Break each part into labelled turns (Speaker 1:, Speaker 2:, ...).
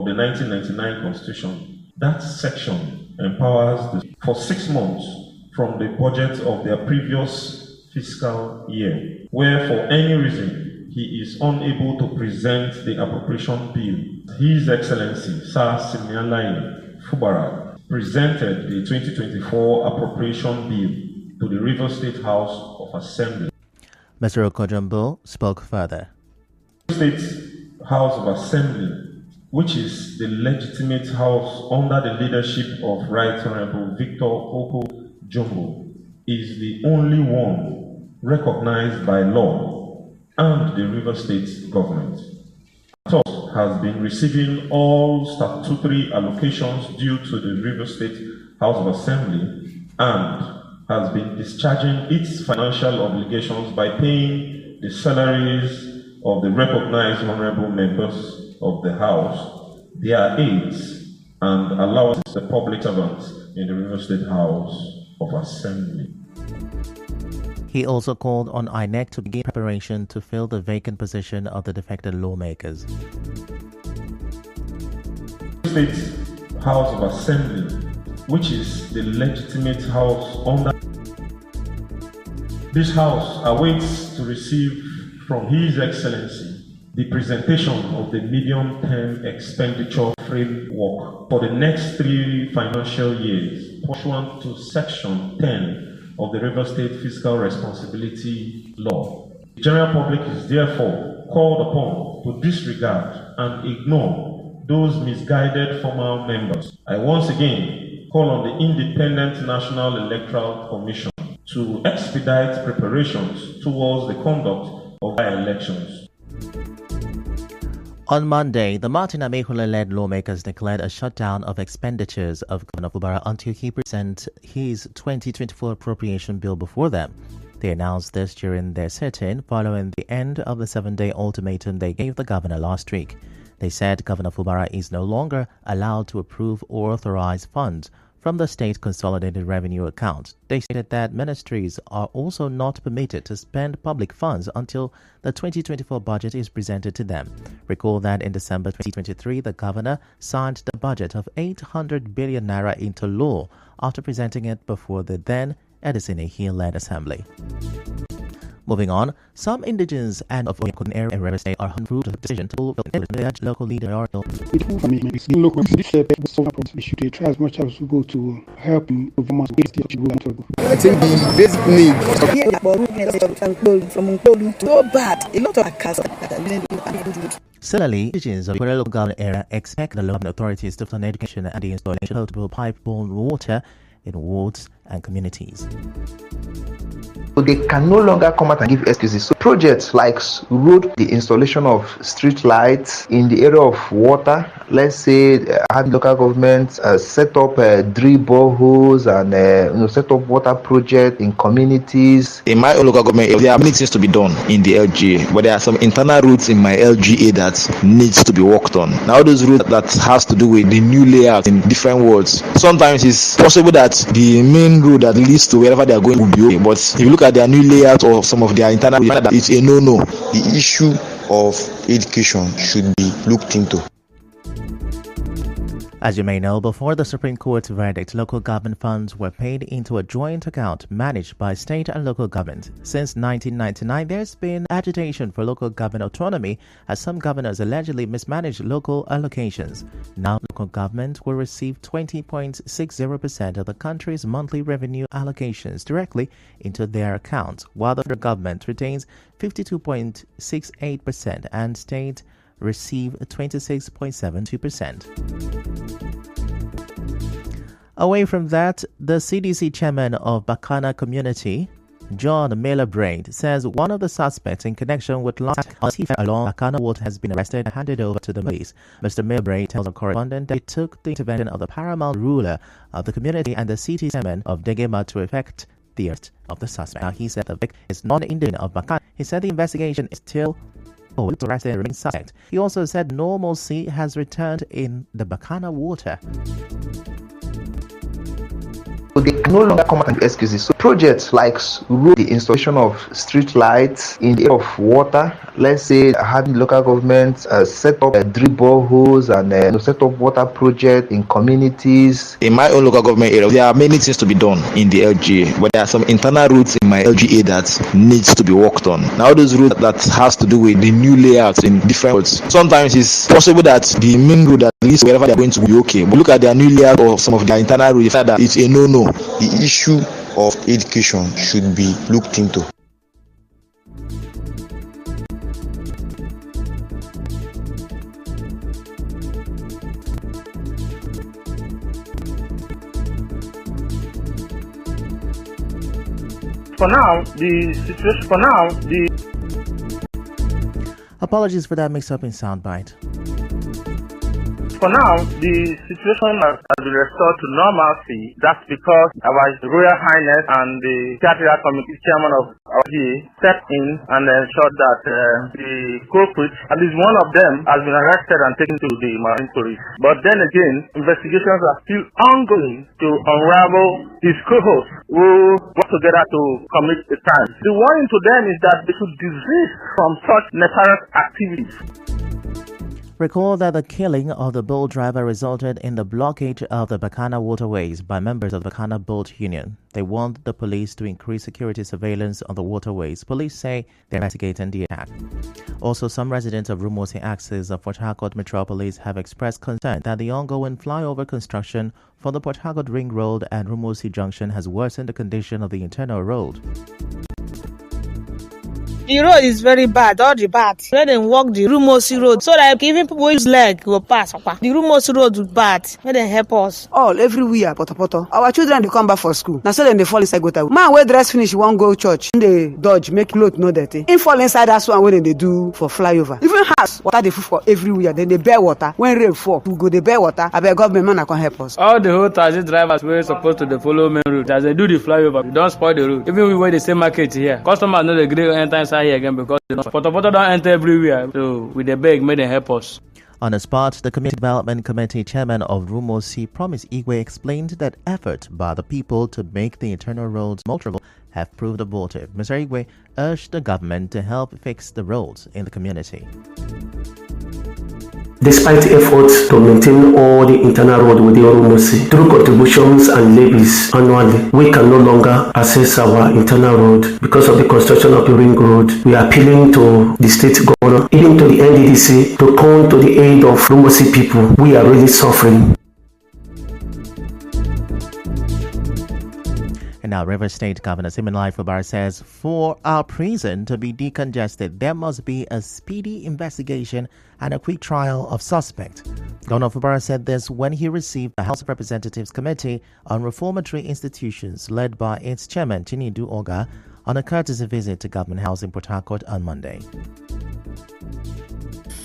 Speaker 1: of the 1999 Constitution. That section empowers for 6 months from the budget of their previous fiscal year, where for any reason he is unable to present the appropriation bill. His Excellency Sir Simialayi Fubara presented the 2024 appropriation bill to the Rivers State House of Assembly.
Speaker 2: Mr. Okojumbo spoke further.
Speaker 1: The State House of Assembly, which is the legitimate house under the leadership of Right Honorable Victor Oko Jumbo, is the only one recognized by law and the River State government. Thus has been receiving all statutory allocations due to the River State House of Assembly and has been discharging its financial obligations by paying the salaries of the recognized honorable members of the House, their aides, and allowances to the public servants in the River State House of Assembly.
Speaker 2: He also called on INEC to begin preparation to fill the vacant position of the defected lawmakers.
Speaker 1: The State House of Assembly, which is the legitimate house under this house, awaits to receive from His Excellency the presentation of the medium-term expenditure framework for the next 3 financial years, pursuant to Section 10 of the River State Fiscal Responsibility Law. The general public is therefore called upon to disregard and ignore those misguided former members. I once again call on the Independent National Electoral Commission to expedite preparations towards the conduct of by-elections.
Speaker 2: On Monday, the Martin Amehule-led lawmakers declared a shutdown of expenditures of Governor Fubara until he presents his 2024 appropriation bill before them. They announced this during their sit-in following the end of the 7-day ultimatum they gave the governor last week. They said Governor Fubara is no longer allowed to approve or authorize funds from the state consolidated revenue account. They stated that ministries are also not permitted to spend public funds until the 2024 budget is presented to them. Recall that in December 2023, the governor signed the budget of 800 billion naira into law after presenting it before the then Edison Hill-led assembly. Moving on, some indigenous and of Oyakodun area in River State are fruit of the decision to urge local leader.
Speaker 3: We should try as much as we go to help in performance.
Speaker 4: I think the basic need so bad. A lot of cast.
Speaker 2: Similarly, indigenous of the local government area expect the local authorities to fund education and the installation of potable pipe-borne water in wards and communities.
Speaker 5: So they can no longer come out and give excuses. So projects like road, the installation of street lights in the area of water, let's say have local governments set up 3 boreholes and set up water projects in communities.
Speaker 6: In my own local government, there are many things to be done in the LGA, but there are some internal routes in my LGA that needs to be worked on. Now those routes that has to do with the new layout in different wards. Sometimes it's possible that the main road that leads to wherever they are going will be okay, but if you look at their new layout or some of their internal, it's a no-no.
Speaker 7: The issue of education should be looked into.
Speaker 2: As you may know, before the Supreme Court's verdict, local government funds were paid into a joint account managed by state and local government. Since 1999, there's been agitation for local government autonomy as some governors allegedly mismanaged local allocations. Now, local government will receive 20.60% of the country's monthly revenue allocations directly into their accounts, while the government retains 52.68% and state receive 26.72%. Away from that, the CDC chairman of Bakana community, John Miller-Braid, says one of the suspects in connection with last along Bakana water has been arrested and handed over to the police. Mr. Miller-Braid tells a correspondent that it took the intervention of the paramount ruler of the community and the city chairman of Degema to effect the arrest of the suspect. Now, he said the victim is not an Indian of Bakana. He said the investigation is still arrested and remains suspect. He also said normalcy has returned in the Bakana water.
Speaker 5: So they no longer come out and give excuses. So projects like road, the installation of street lights in the area of water, let's say having local government set up drip boreholes and set up water projects in communities.
Speaker 6: In my own local government area, there are many things to be done in the LGA, but there are some internal routes in my LGA that needs to be worked on. Now those routes that has to do with the new layouts in different roads. Sometimes it's possible that the main road that leads wherever they're going to be okay, but look at their new layout or some of their internal routes, that it's a no-no.
Speaker 7: The issue of education should be looked into.
Speaker 2: Apologies for that mix-up in soundbite.
Speaker 8: For now, the situation has been restored to normalcy. That's because our Royal Highness and the Theatrical Committee Chairman of our GA stepped in and ensured that the culprits, at least one of them, has been arrested and taken to the Marine Police. But then again, investigations are still ongoing to unravel his co-hosts who work together to commit the crime. The warning to them is that they should desist from such nefarious activities.
Speaker 2: Recall that the killing of the boat driver resulted in the blockage of the Bacana waterways by members of the Bacana Boat Union. They want the police to increase security surveillance on the waterways. Police say they're investigating the attack. Also, some residents of Rumosi axis of Port Harcourt Metropolis have expressed concern that the ongoing flyover construction for the Port Harcourt Ring Road and Rumosi Junction has worsened the condition of the internal road.
Speaker 9: The road is very bad, all the bad. Let them walk the Rumosi road so that even people use leg will pass. The Rumosi road is bad. Let them help us.
Speaker 4: All everywhere, poto. Our children they come back for school. Now so then they fall inside gutter. Man, where dress finish, won't go church. They dodge, make clothes no dirty. In fall inside that's one when they do for flyover. Even house, water they full for everywhere. Then they bear water. When rain fall, we go they bear water. I beg government man can help us.
Speaker 10: All the whole taxi drivers were supposed to follow main route. As they do the flyover, we don't spoil the route. Even we where they say market here, customers know the great enter inside here again because Poto don't enter everywhere. So with the beg, may they help us.
Speaker 2: On the spot, the Community Development Committee Chairman of Rumosi, Promise Igwe, explained that effort by the people to make the internal roads more travelable have proved abortive. Mr. Igwe urged the government to help fix the roads in the community.
Speaker 11: Despite efforts to maintain all the internal road within Rumosi, through contributions and levies annually, we can no longer access our internal road because of the construction of the ring road. We are appealing to the state governor, even to the NDDC, to come to the aid of Rumosi people. We are really suffering.
Speaker 2: And now, River State Governor Simonlai Fubara says, for our prison to be decongested, there must be a speedy investigation and a quick trial of suspect. Governor Fubara said this when he received the House of Representatives Committee on Reformatory Institutions led by its chairman, Chinedu Oga, on a courtesy visit to Government House in Port Harcourt on Monday.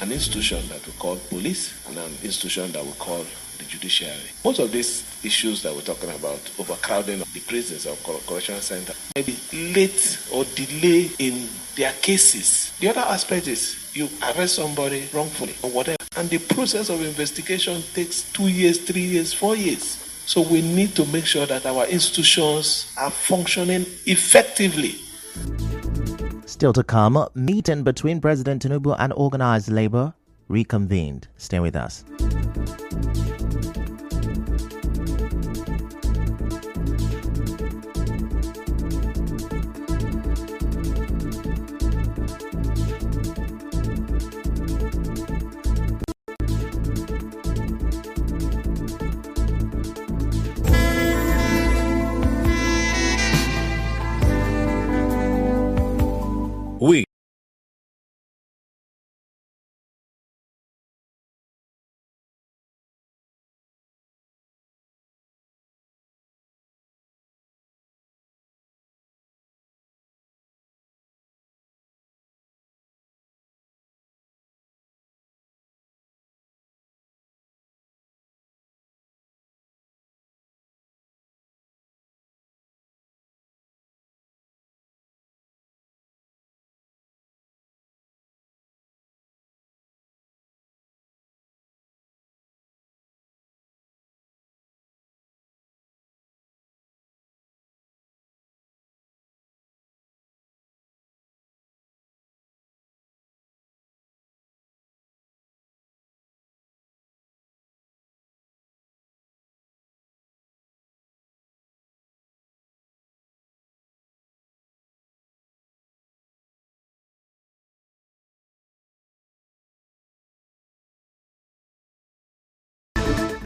Speaker 12: An institution that we call police and an institution that we call the judiciary. Most of these issues that we're talking about, overcrowding of the prisons or correctional centers, may be late or delay in their cases. The other aspect is you arrest somebody wrongfully or whatever, and the process of investigation takes 2 years, 3 years, 4 years. So we need to make sure that our institutions are functioning effectively.
Speaker 2: Still to come, meeting between President Tinubu and organized labor reconvened. Stay with us.
Speaker 12: We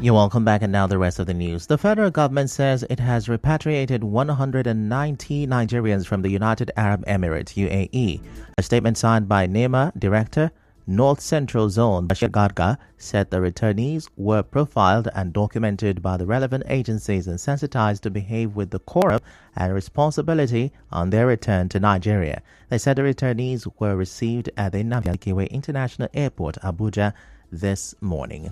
Speaker 2: You're welcome back, and now the rest of the news. The federal government says it has repatriated 190 Nigerians from the United Arab Emirates, UAE. A statement signed by NEMA Director, North Central Zone, Bashir Garga, said the returnees were profiled and documented by the relevant agencies and sensitized to behave with decorum and responsibility on their return to Nigeria. They said the returnees were received at the Nnamdi Azikiwe International Airport, Abuja, this morning.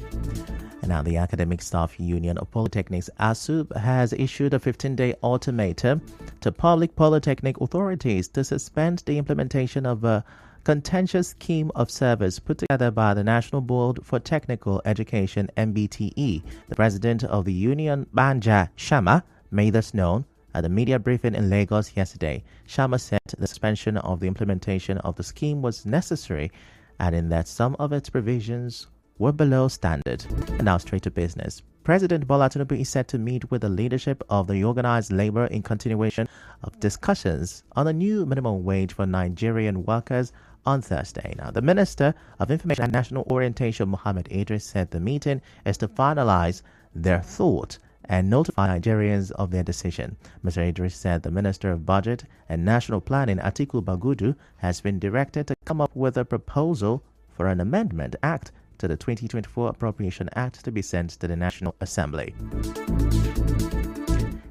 Speaker 2: And now the Academic Staff Union of Polytechnics, ASUB, has issued a 15-day ultimatum to public polytechnic authorities to suspend the implementation of a contentious scheme of service put together by the National Board for Technical Education, NBTE. The president of the union, Banja Shama, made this known at a media briefing in Lagos yesterday. Shama said the suspension of the implementation of the scheme was necessary, adding that some of its provisions were below standard. And now straight to business. President Bola Tinubu is set to meet with the leadership of the organized labor in continuation of discussions on a new minimum wage for Nigerian workers on Thursday. Now, the Minister of Information and National Orientation, Mohammed Idris, said the meeting is to finalize their thought and notify Nigerians of their decision. Mr. Idris said the Minister of Budget and National Planning, Atiku Bagudu, has been directed to come up with a proposal for an amendment act to the 2024 Appropriation Act to be sent to the National Assembly.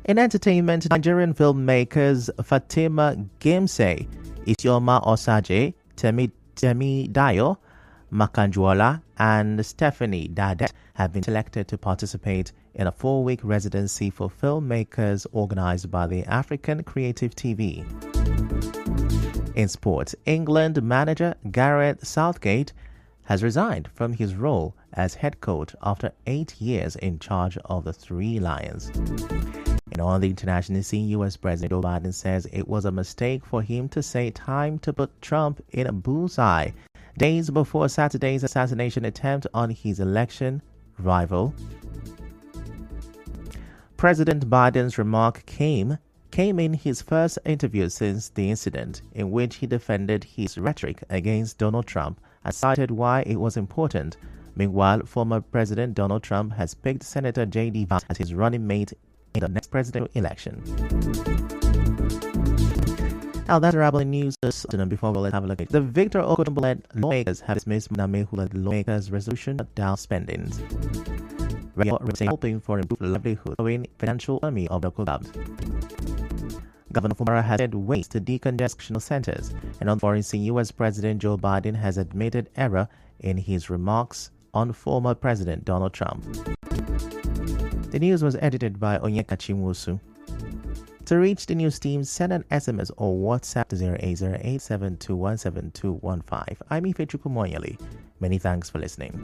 Speaker 2: In entertainment, Nigerian filmmakers Fatima Gemse, Isioma Osaje, Temi Dayo, Makanjuola, and Stephanie Dadet have been selected to participate in a 4-week residency for filmmakers organized by the African Creative TV. In sports, England manager Gareth Southgate has resigned from his role as head coach after 8 years in charge of the Three Lions. And on the international scene, U.S. President Joe Biden says it was a mistake for him to say time to put Trump in a bullseye days before Saturday's assassination attempt on his election rival. President Biden's remark came in his first interview since the incident, in which he defended his rhetoric against Donald Trump and cited why it was important. Meanwhile, former President Donald Trump has picked Senator J.D. Vance as his running mate in the next presidential election. Now that's Rabble News this afternoon. Before let's have a look at the Victor Okodumbo-led lawmakers have dismissed Namehu-led lawmakers' resolution to down spending. Hoping for improved livelihood following financial economy of the club. Governor Fumara has said ways to decongest centers, and on foreign scene, U.S. President Joe Biden has admitted error in his remarks on former President Donald Trump. The news was edited by Onyeka Chinwosu. To reach the news team, send an SMS or WhatsApp to 080872172215. I'm Ife Chukwumoyeli. Many thanks for listening.